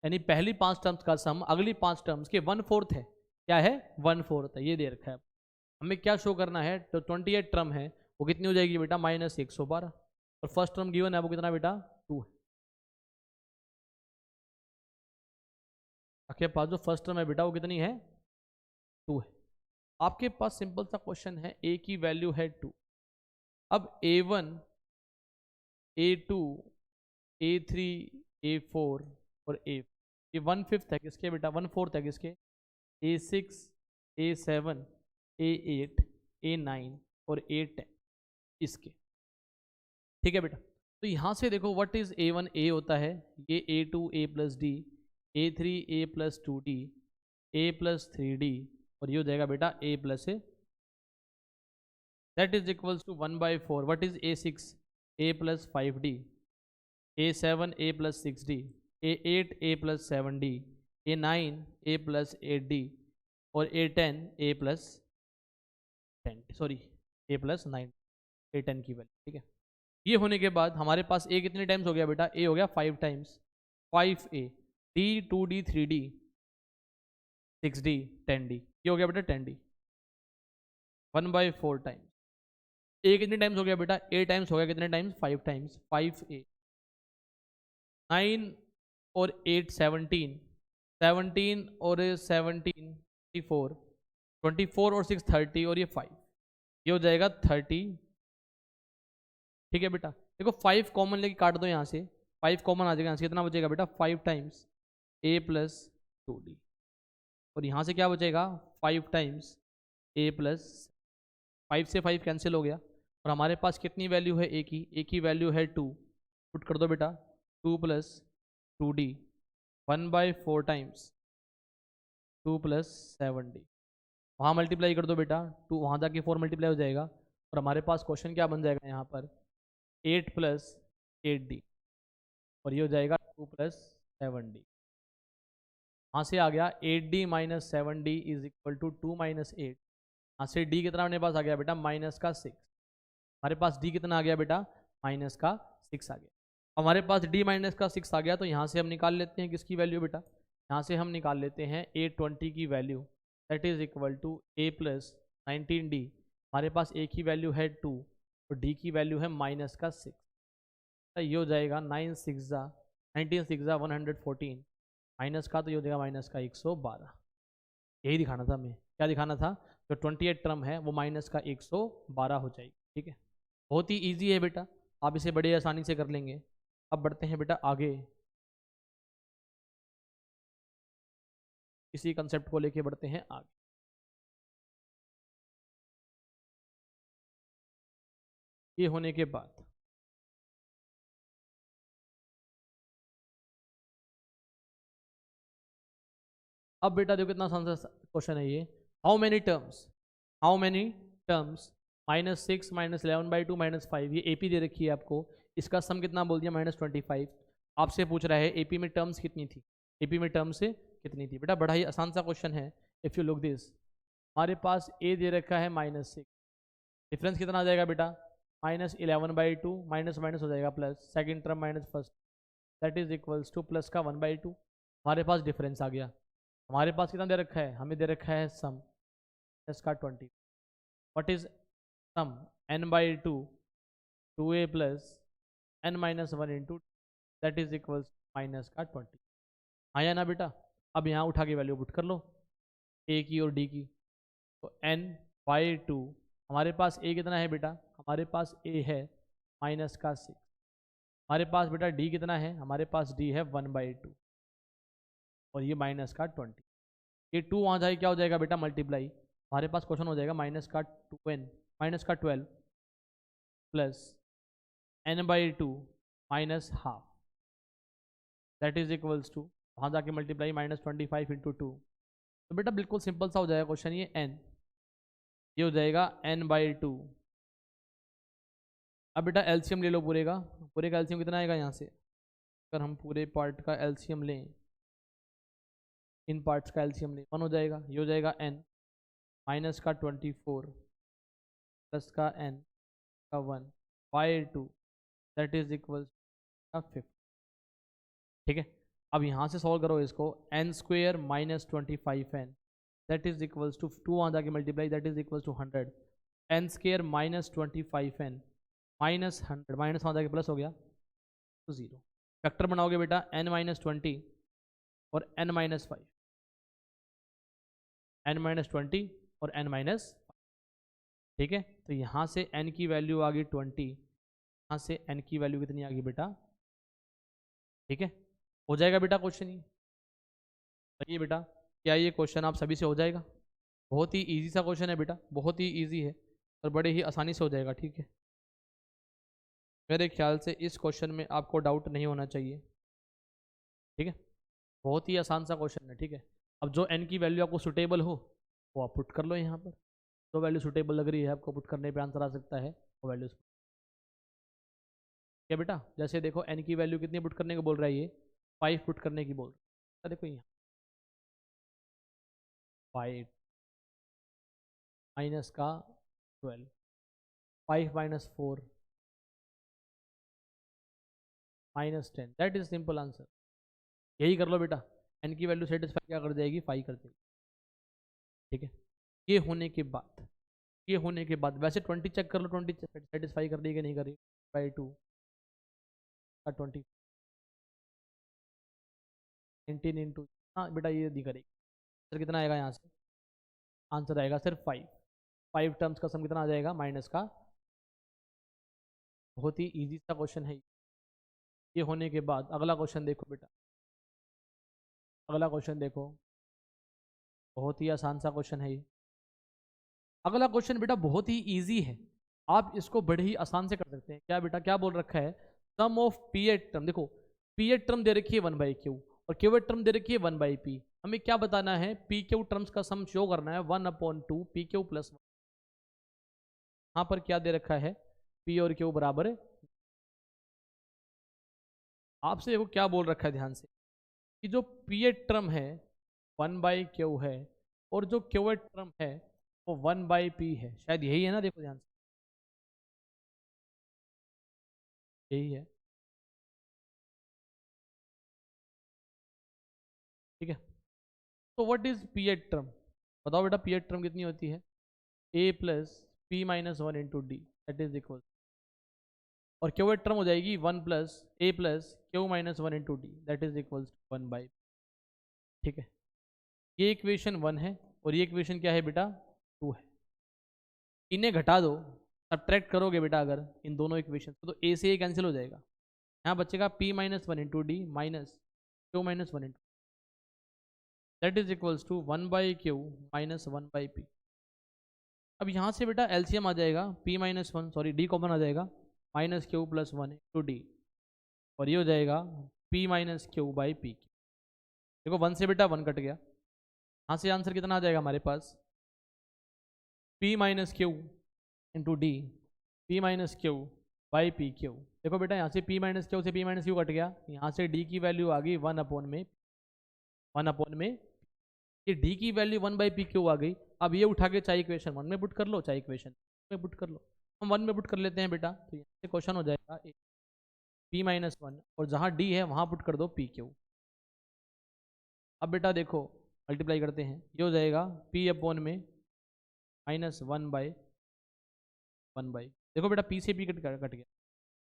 यानी पहली 5 टर्म्स का सम अगली 5 टर्म्स के 1/4 है। क्या है 1/4 है, ये दे रखा है। हमें क्या शो करना है, तो 28 टर्म है वो कितनी हो जाएगी बेटा माइनस 112, और फर्स्ट टर्म गिवन है वो कितना बेटा 2 है। आपके पास जो फर्स्ट टर्म है बेटा वो कितनी है 2 है। आपके पास सिंपल सा क्वेश्चन है, a की वैल्यू है 2, अब A1 A2 A3 A4 और A, ये 1/5 है किसके बेटा, 1/4 है किसके, A6 A7 A8 A9 और A10 इसके। ठीक है बेटा, तो यहाँ से देखो व्हाट इज A1 A होता है, ये A2 A plus D, A3 A plus 2D, A plus 3D, और ये हो जाएगा बेटा A plus A, that is equals to 1/4। What is A6 A plus 5D, A7 A plus 6D, A8 A plus 7D, A9 A plus 8D, और A10 A plus 10, sorry A plus 9, A10 की value. ठीक है, ये होने के बाद हमारे पास A कितने टाइम्स हो गया बेटा, A हो गया 5 times, 5A, D 2D 3D 6D 10D, ये हो गया बेटा 10D, 1/4 टाइम्स। A कितने टाइम्स हो गया बेटा, A टाइम्स हो गया कितने टाइम्स 5 टाइम्स, 5A, 9 और 8 17, 17 और 17 24, 24 और 6 30, और ये 5, ये हो जाएगा 30। ठीक है बेटा, देखो 5 कॉमन लेके काट दो यहाँ से, 5 कॉमन आ जाएगा यहाँ से, कितना बचेगा बेटा 5 टाइम्स a प्लस 2d, और यहाँ से क्या बचेगा 5 टाइम्स a प्लस, 5 से 5 कैंसिल हो गया, और हमारे पास कितनी वैल्यू है a की वैल्यू है 2, पुट कर दो बेटा 2 plus 2d 1/4 times 2 plus 7d, वहाँ मल्टीप्लाई कर दो बेटा, 2 वहाँ जाके 4 मल्टीप्लाई हो जाएगा, और हमारे पास क्वेश्चन क्या बन जाएगा यहाँ पर 8 प्लस 8d, और ये हो जाएगा 2 प्लस 7d। यहाँ से आ गया 8d minus 7d is equal to 2 minus 8, यहाँ से d कितना अपने पास आ गया बेटा माइनस का 6, हमारे पास d कितना आ गया बेटा माइनस का 6 आ गया, हमारे पास d माइनस का 6 आ गया, तो यहाँ से हम निकाल लेते हैं किसकी वैल्यू बेटा, यहाँ से हम निकाल लेते हैं 820 की value, that is equal to a plus 19d, हमारे पास a की वैल्यू है 2 और d की वैल्यू है माइनस का 6, ये हो जाएगा 9 6 19 6 114, माइनस का तो ये हो जाएगा माइनस का 112। यही दिखाना था हमें, क्या दिखाना था, जो 28 टर्म है वो माइनस का 112 हो जाएगी, ठीक है। बहुत ही ईजी है बेटा, आप इसे बड़े आसानी से कर लेंगे। अब बढ़ते हैं बेटा आगे, इसी कंसेप्ट को लेके बढ़ते हैं आगे। ये होने के बाद अब बेटा देखो कितना आसान सा क्वेश्चन है ये, हाउ मेनी टर्म्स -6 -11/2 -5, ये एपी दे रखी है आपको, इसका सम कितना बोल दिया -25, आपसे पूछ रहा है एपी में टर्म्स कितनी थी, एपी में टर्म्स से कितनी थी बेटा, बड़ा ही आसान सा क्वेश्चन है। इफ़ यू लुक दिस, हमारे पास ए दे रखा है -6, डिफरेंस कितना आ जाएगा बेटा -11/2, माइनस माइनस हो जाएगा plus, second term minus first, that is equals two plus का 1/2, हमारे पास डिफरेंस आ गया। हमारे पास कितना दे रखा है, हमें दे रखा है सम एस का 20, what is sum n/2 2a plus n-1 into, that is equals minus का 20, आया ना बेटा। अब यहाँ उठा के वैल्यू पुट कर लो a की और d की, तो n/2, हमारे पास a कितना है बेटा, हमारे पास a है माइनस का 6, हमारे पास बेटा d कितना है, हमारे पास d है 1/2, और ये माइनस का 20, ये 2 वहाँ जाए क्या हो जाएगा बेटा मल्टीप्लाई, हमारे पास क्वेश्चन हो जाएगा माइनस का 12 plus n/2 minus half, that is equals to, वहाँ जाके मल्टीप्लाई -25 इंटू 2, तो बेटा बिल्कुल सिंपल सा हो जाएगा क्वेश्चन, ये n, ये हो जाएगा n/2। अब बेटा एलसीएम ले लो पूरे का एलसीएम कितना आएगा यहाँ से, अगर हम पूरे पार्ट का एलसीएम लें, इन पार्ट्स का एलसीएम लें, 1 हो जाएगा, ये हो जाएगा n माइनस का 24 प्लस का n का 1/2, दैट इज इक्वल का 50, ठीक है। अब यहाँ से सॉल्व करो इसको, n² minus 25n, that is equals to 2 वहाँ जाके multiply, that is equals to 100, n² minus 25n minus 100, minus वहाँ जाके प्लस हो गया तो 0, फैक्टर बनाओगे बेटा n-20 और n-5, n-20 और n-5, ठीक है। तो यहाँ से n की वैल्यू आ गई 20, यहाँ से n की वैल्यू कितनी आ गई बेटा, ठीक है। हो जाएगा बेटा क्वेश्चन, ये सही है बेटा, क्या ये क्वेश्चन आप सभी से हो जाएगा, बहुत ही इजी सा क्वेश्चन है बेटा, बहुत ही इजी है और बड़े ही आसानी से हो जाएगा, ठीक है। मेरे ख्याल से इस क्वेश्चन में आपको डाउट नहीं होना चाहिए, ठीक है, बहुत ही आसान सा क्वेश्चन है, ठीक है। अब जो n की वैल्यू आपको सुटेबल हो वो आप पुट कर लो यहाँ पर, जो वैल्यू सुटेबल लग रही है आपको पुट करने पे आंसर आ सकता है वो वैल्यूज, क्या बेटा, जैसे देखो n की वैल्यू कितनी पुट करने को बोल रहा है, ये 5 पुट करने की बोल रहा है, देखो यहाँ 5 माइनस का 12, 5 minus 4 minus 10, that is simple answer, यही कर लो बेटा, n की वैल्यू सेटिस्फाई क्या कर जाएगी 5 कर देगी, ठीक है। ये होने के बाद वैसे 20 चेक कर लो, 20 सेटिस्फाई कर रही है कि नहीं कर रही, /2 का 20 19 इंटू, हाँ बेटा ये दी करेगी, आंसर कितना आएगा यहाँ से, आंसर आएगा सिर्फ 5 टर्म्स का सम कितना आ जाएगा माइनस का, बहुत ही इजी सा क्वेश्चन है ये होने के बाद अगला क्वेश्चन देखो बेटा, अगला क्वेश्चन देखो, बहुत ही आसान सा क्वेश्चन है ये। अगला क्वेश्चन बेटा बहुत ही इजी है, आप इसको बड़े ही आसान से कर सकते हैं। क्या बेटा, क्या बोल रखा है, sum of P eighth term, देखो पी एट टर्म दे रखी है 1/q और क्यू एट टर्म दे रखी है 1/p। हमें क्या बताना है, पी क्यू टर्म्स का सम शो करना है 1/2 पी क्यू प्लस 1। यहाँ पर क्या दे रखा है, पी और क्यू बराबर है। आपसे देखो क्या बोल रखा है ध्यान से, कि जो पी एट टर्म है 1/q है और जो क्यू एट टर्म है वो 1/p है, शायद यही है ना, देखो ध्यान से यही है, ठीक है। तो what is P eighth term, बताओ बेटा पी एट टर्म कितनी होती है, A plus P minus 1 into D that is equal, और क्यू एट टर्म हो जाएगी 1 plus A plus Q minus 1 into D that is equal 1/, ठीक है। ये इक्वेशन 1 है और ये इक्वेशन क्या है बेटा 2 है। इन्हें घटा दो, सब्ट्रैक्ट करोगे बेटा अगर इन दोनों इक्वेशन तो ए से ए कैंसिल हो जाएगा, यहाँ बचेगा P minus 1 into D minus Q minus 1 into, that is equals to 1/q minus 1/p। अब यहाँ से बेटा एलसीएम आ जाएगा, p minus 1 sorry D common आ जाएगा, minus Q plus 1 into D, और ये हो जाएगा p minus Q by P. देखो 1 से बेटा 1 कट गया, यहाँ से आंसर कितना आ जाएगा हमारे पास, p minus Q into D, P minus Q by P Q. देखो बेटा यहाँ से p माइनस क्यू से p माइनस क्यू कट गया, यहाँ से d की वैल्यू आ गई 1/में ये d की वैल्यू 1/p आ गई। अब ये उठा के चाहे इक्वेशन 1 में पुट कर लो चाहे इक्वेशन में पुट कर लो, हम 1 में पुट कर लेते हैं बेटा, तो यहाँ से क्वेश्चन हो जाएगा p माइनस 1 और जहाँ d है वहाँ पुट कर दो पी क्यू। अब बेटा देखो मल्टीप्लाई करते हैं, ये हो जाएगा p/में माइनस 1/1 देखो बेटा p से p कट गया,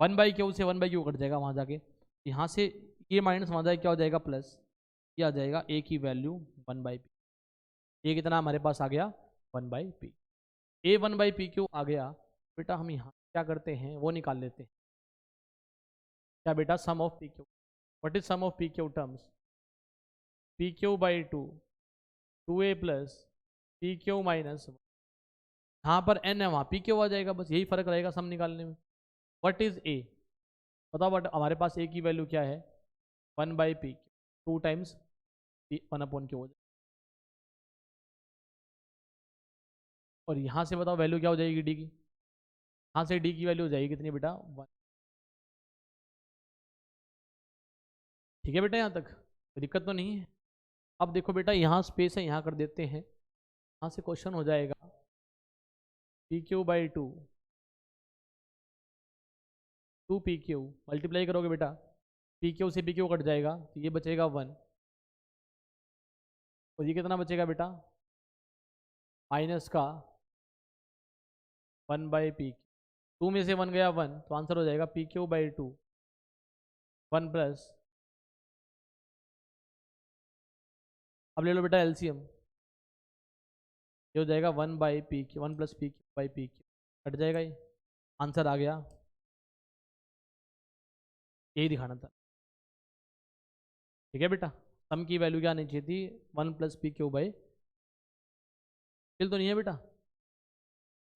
1/q से 1/q कट जाएगा वहाँ जाके, यहाँ से ये माइनस वहाँ जाए क्या हो जाएगा प्लस, ये आ जाएगा a की वैल्यू 1/p, ये कितना हमारे पास आ गया 1/p। a 1/pq आ गया बेटा, हम यहाँ क्या करते हैं वो निकाल लेते हैं, क्या बेटा sum of pq, what is sum of pq terms, pq/2 2a plus pq minus 1, यहाँ पर n है वहाँ pq आ जाएगा, बस यही फर्क रहेगा सम निकालने में। व्हाट इज a, बताओ बट हमारे पास a की वैल्यू क्या है 1/p 2 टाइम्स 1/q हो जाए, और यहाँ से बताओ वैल्यू क्या हो जाएगी डी की, यहाँ से डी की वैल्यू हो जाएगी कितनी बेटा 1, ठीक है बेटा यहाँ तक कोई दिक्कत तो नहीं है। अब देखो बेटा यहाँ स्पेस है, यहाँ कर देते हैं, यहाँ से क्वेश्चन हो जाएगा pq/2 2pq मल्टीप्लाई करोगे बेटा, pq से pq कट जाएगा तो ये बचेगा 1, और ये कितना बचेगा बेटा माइनस का 1/p, 2 में से 1 गया 1, तो आंसर हो जाएगा pq/2 1 प्लस, अब ले लो बेटा एलसीएम, ये हो जाएगा 1/pq 1 प्लस pq/pq, कट जाएगा, ये आंसर आ गया, यही दिखाना था, ठीक है बेटा। सम की वैल्यू क्या आनी चाहिए थी 1 प्लस pq/, तो नहीं है बेटा,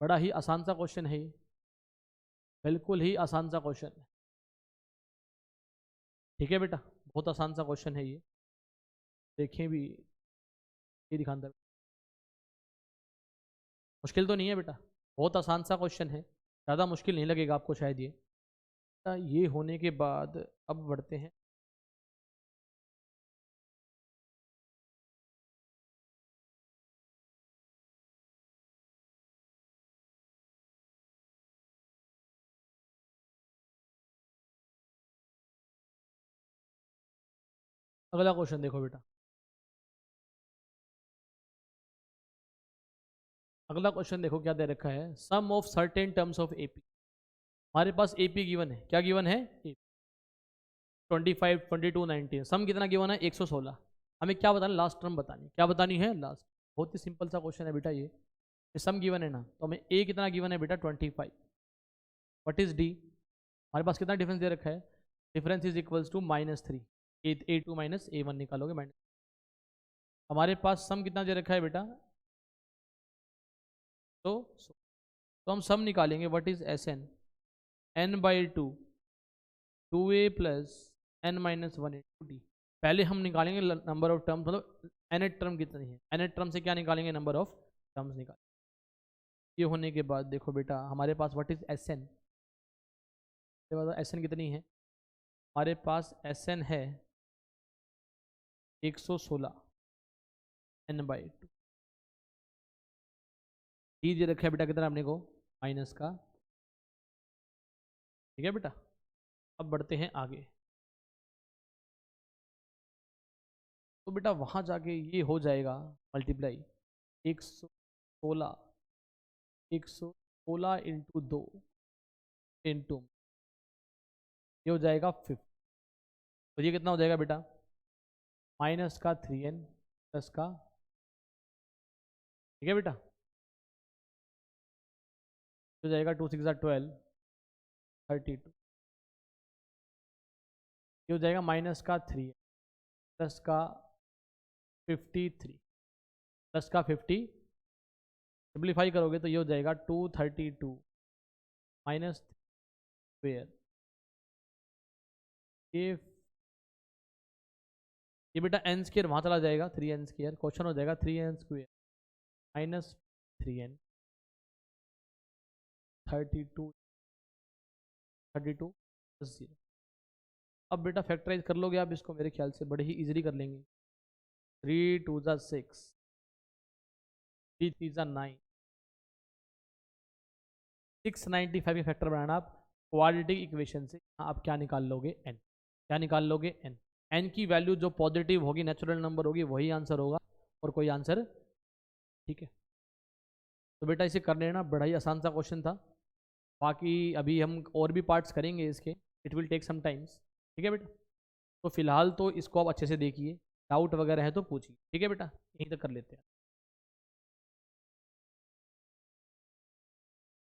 बड़ा ही आसान सा क्वेश्चन है ये, बिल्कुल ही आसान सा क्वेश्चन है, ठीक है बेटा, बहुत आसान सा क्वेश्चन है ये, देखें भी ये दिखाता है, मुश्किल तो नहीं है बेटा, बहुत आसान सा क्वेश्चन है, ज़्यादा मुश्किल नहीं लगेगा आपको शायद ये होने के बाद अब बढ़ते हैं अगला क्वेश्चन, देखो बेटा अगला क्वेश्चन देखो क्या दे रखा है, sum of certain terms of AP, हमारे पास एपी गिवन है, क्या गिवन है 25 22 19, सम कितना गिवन है 116, हमें क्या बताना लास्ट टर्म बतानी, क्या बतानी है लास्ट, बहुत ही सिंपल सा क्वेश्चन है बेटा ये सम गिवन है ना, तो हमें ए कितना गिवन है बेटा 25, व्हाट इज डी हमारे पास कितना डिफरेंस दे रखा है, difference is equals to -3, A2 minus A1 निकालोगे माइनस। हमारे पास सम कितना दे रखा है बेटा, तो हम सम निकालेंगे, what is Sn, n/2 2a plus n minus 1 into D. पहले हम निकालेंगे नंबर ऑफ टर्म्स, मतलब nth टर्म कितनी है, nth टर्म से क्या निकालेंगे, नंबर ऑफ टर्म्स निकालेंगे। ये होने के बाद देखो बेटा हमारे पास व्हाट इज Sn, Sn कितनी है, हमारे पास Sn है 116 n/2। डी दे रखा है बेटा कितना अपने को, माइनस का, ठीक है बेटा। अब बढ़ते हैं आगे, तो बेटा वहाँ जाके ये हो जाएगा मल्टीप्लाई 116 इंटू 2 इंटू, ये हो जाएगा 50, तो ये कितना हो जाएगा बेटा, माइनस का 3n प्लस का, ठीक है बेटा, हो जाएगा 2 6 12 32, ये हो जाएगा माइनस का 3 प्लस का 53 प्लस का 50, सिंप्लीफाई करोगे तो ये हो जाएगा 232 माइनस स्क्वेयर, ये बेटा n स्क्वेयर वहाँ चला जाएगा, 3n स्क्वेयर, क्वेश्चन हो जाएगा 3n square minus 3n 32 plus 0। अब बेटा फैक्टराइज कर लोगे आप इसको, मेरे ख्याल से बड़े ही इजीली कर लेंगे। 3 2 6, 3 3 9, 695 के फैक्टर बनाना आप क्वाड्रेटिक इक्वेशन से। आप क्या निकाल लोगे, n, क्या निकाल लोगे, n, n की वैल्यू जो पॉजिटिव होगी, नेचुरल नंबर होगी, वही आंसर होगा और कोई आंसर, ठीक है। तो बेटा इसे कर लेना, बड़ा ही आसान सा क्वेश्चन था। बाकी अभी हम और भी पार्ट्स करेंगे इसके, it will take some times, ठीक है बेटा। तो फिलहाल तो इसको आप अच्छे से देखिए, डाउट वगैरह है तो पूछिए, ठीक है बेटा, यहीं तक कर लेते हैं।